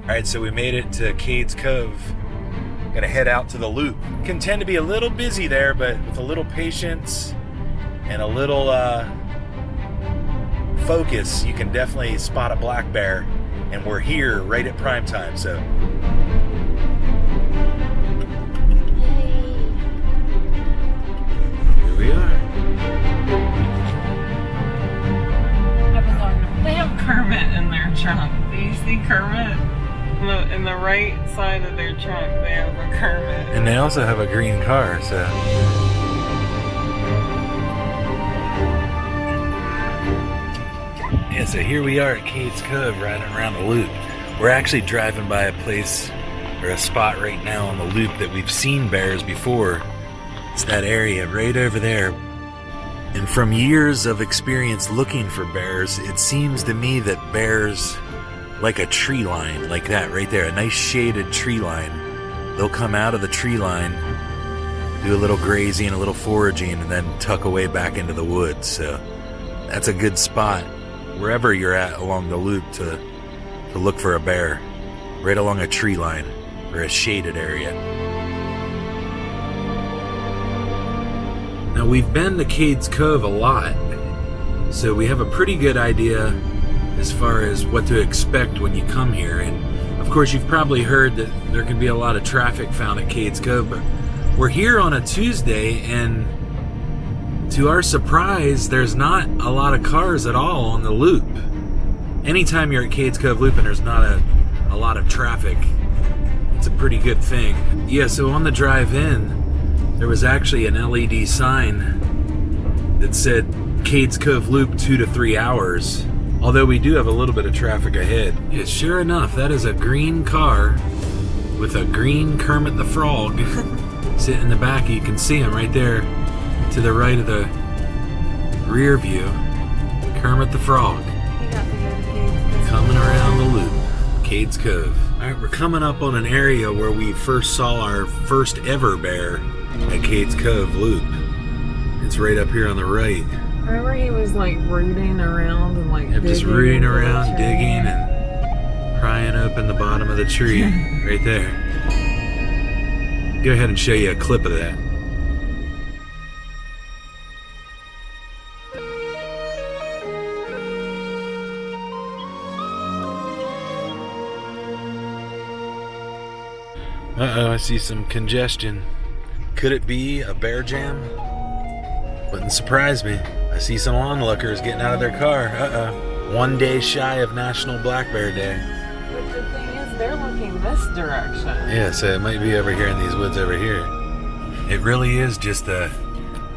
Alright, so we made it to Cades Cove. Gonna head out to the loop. Can tend to be a little busy there, but with a little patience and a little focus, you can definitely spot a black bear. And we're here right at prime time, so. Here we are. They have Kermit in their trunk. Do you see Kermit? In the right side of their trunk, they have a Kermit. And they also have a green car, so. Yeah, so here we are at Cades Cove, riding around the loop. We're actually driving by a place, or a spot right now on the loop that we've seen bears before. It's that area right over there. And from years of experience looking for bears, it seems to me that bears like a tree line, like that right there, a nice shaded tree line. They'll come out of the tree line, do a little grazing, a little foraging, and then tuck away back into the woods. So that's a good spot wherever you're at along the loop to look for a bear, right along a tree line or a shaded area. Now we've been to Cades Cove a lot, so we have a pretty good idea as far as what to expect when you come here. And of course you've probably heard that there can be a lot of traffic found at Cades Cove, but we're here on a Tuesday, and to our surprise, there's not a lot of cars at all on the loop. Anytime you're at Cades Cove Loop and there's not a lot of traffic, it's a pretty good thing. Yeah, so on the drive in, there was actually an LED sign that said Cades Cove Loop 2 to 3 hours. Although we do have a little bit of traffic ahead. Yeah, sure enough, that is a green car with a green Kermit the Frog sitting in the back. You can see him right there to the right of the rear view. Kermit the Frog. Coming around the loop. Cades Cove. Alright, we're coming up on an area where we first saw our first ever bear at Cades Cove Loop. It's right up here on the right. Remember he was like rooting around and like just rooting around, digging and prying open the bottom of the tree right there. Go ahead and show you a clip of that. Uh-oh, I see some congestion. Could it be a bear jam? Wouldn't surprise me. I see some onlookers getting out of their car. Uh-oh. 1 day shy of National Black Bear Day. But the thing is, they're looking this direction. Yeah, so it might be over here in these woods over here. It really is just a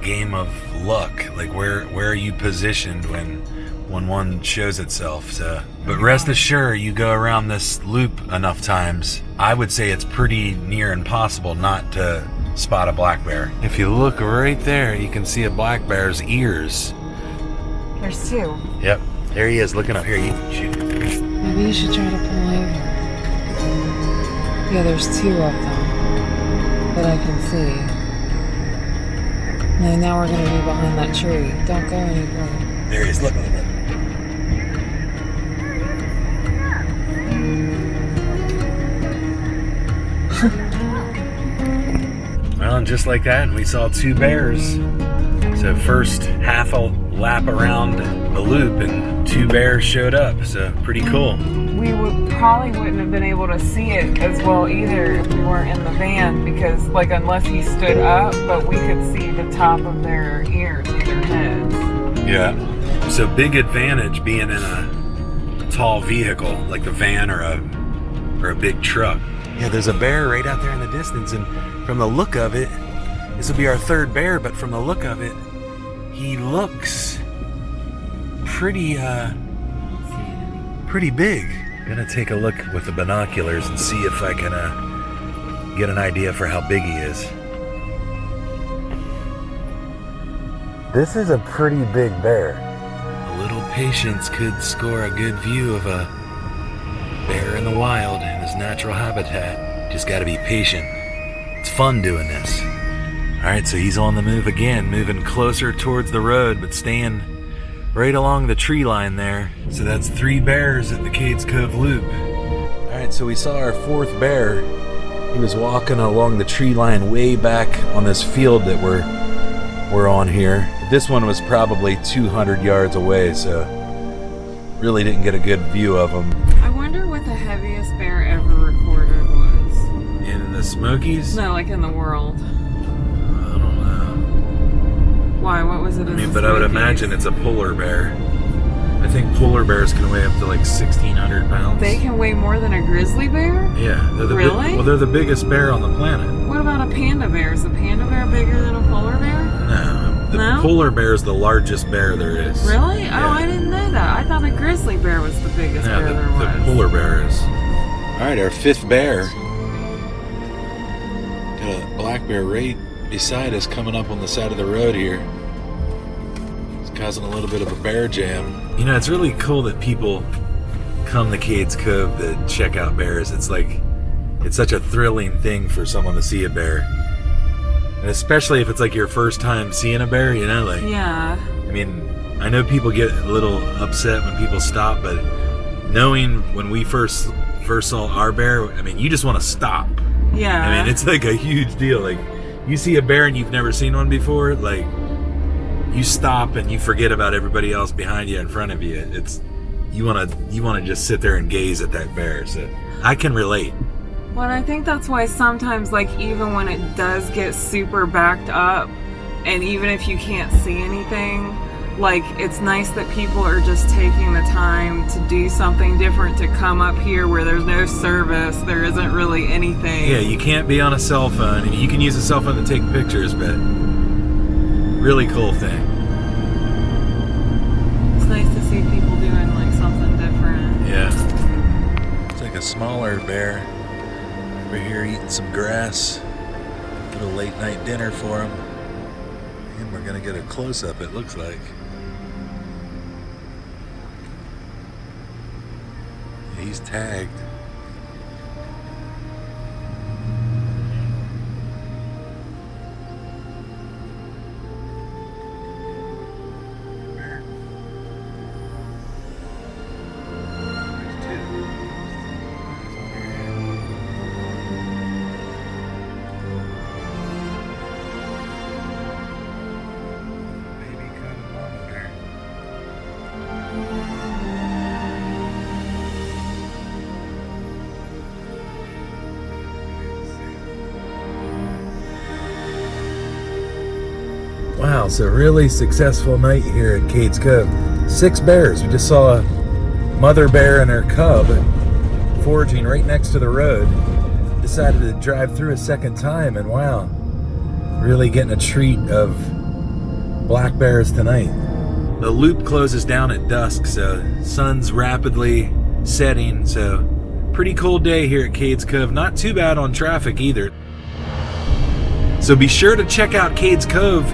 game of luck. Like, where are you positioned when one shows itself? So, but rest assured, you go around this loop enough times, I would say it's pretty near impossible not to spot a black bear. If you look right there, you can see a black bear's ears. There's two. Yep, there he is looking up. Here, you shoot. Maybe you should try to pull over. Yeah, there's two of them that I can see. And now we're going to be behind that tree. Don't go any further. There he is. Look. Well, and just like that, we saw two bears. So first half a lap around the loop and two bears showed up. So pretty cool. We probably wouldn't have been able to see it as well either if we weren't in the van, because like unless he stood up, but we could see the top of their ears and their heads. Yeah. So big advantage being in a tall vehicle like a van or a big truck. Yeah, there's a bear right out there in the distance, and from the look of it, this will be our third bear, but from the look of it, he looks pretty big. I'm gonna take a look with the binoculars and see if I can get an idea for how big he is. This is a pretty big bear. A little patience could score a good view of a bear in the wild in his natural habitat. Just gotta be patient. It's fun doing this. Alright, so he's on the move again, moving closer towards the road, but staying right along the tree line there. So that's 3 bears at the Cades Cove Loop. Alright, Alright, so we saw our fourth bear. He was walking along the tree line way back on this field that we're on here. This one was probably 200 yards away, so really didn't get a good view of him. I wonder what the heaviest bear ever recorded was. In the Smokies? No, like in the world. I don't know. Why? What was it? I mean, but I would imagine it's a polar bear. I think polar bears can weigh up to like 1,600 pounds. They can weigh more than a grizzly bear? Yeah. Really? Well, they're the biggest bear on the planet. What about a panda bear? Is a panda bear bigger than a polar bear? No. The No? polar bear is the largest bear there is. Really? Yeah. Oh, I didn't know that. I thought a grizzly bear was the biggest Yeah, bear there was. the polar bear is. Alright, our fifth bear. Got a black bear right beside us coming up on the side of the road here. It's causing a little bit of a bear jam. You know, it's really cool that people come to Cades Cove to check out bears. It's such a thrilling thing for someone to see a bear. And especially if it's like your first time seeing a bear, you know, like... Yeah. I mean, I know people get a little upset when people stop, but knowing when we first saw our bear, I mean, you just want to stop. Yeah. I mean, it's like a huge deal. Like, you see a bear and you've never seen one before, like, you stop and you forget about everybody else behind you, in front of you. It's you want to just sit there and gaze at that bear. So I can relate. Well, I think that's why sometimes, like, even when it does get super backed up, and even if you can't see anything, like, it's nice that people are just taking the time to do something different, to come up here where there's no service, there isn't really anything. Yeah, you can't be on a cell phone. I mean, you can use a cell phone to take pictures, but really cool thing. It's nice to see people doing, like, something different. Yeah. It's like a smaller bear. Over here eating some grass. Little late night dinner for him. And we're gonna get a close up, it looks like. He's tagged. Wow, so really successful night here at Cades Cove. 6 bears. We just saw a mother bear and her cub foraging right next to the road. Decided to drive through a second time, and wow, really getting a treat of black bears tonight. The loop closes down at dusk, so sun's rapidly setting, so pretty cold day here at Cades Cove. Not too bad on traffic either. So be sure to check out Cades Cove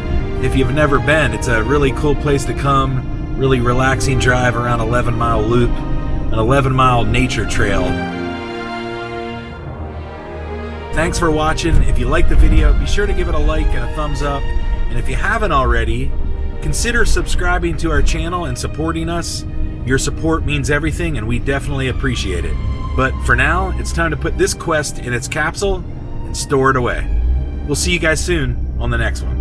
if you've never been. It's a really cool place to come. Really relaxing drive around 11-mile loop, an 11-mile nature trail. Thanks for watching. If you liked the video, be sure to give it a like and a thumbs up. And if you haven't already, consider subscribing to our channel and supporting us. Your support means everything, and we definitely appreciate it. But for now, it's time to put this quest in its capsule and store it away. We'll see you guys soon on the next one.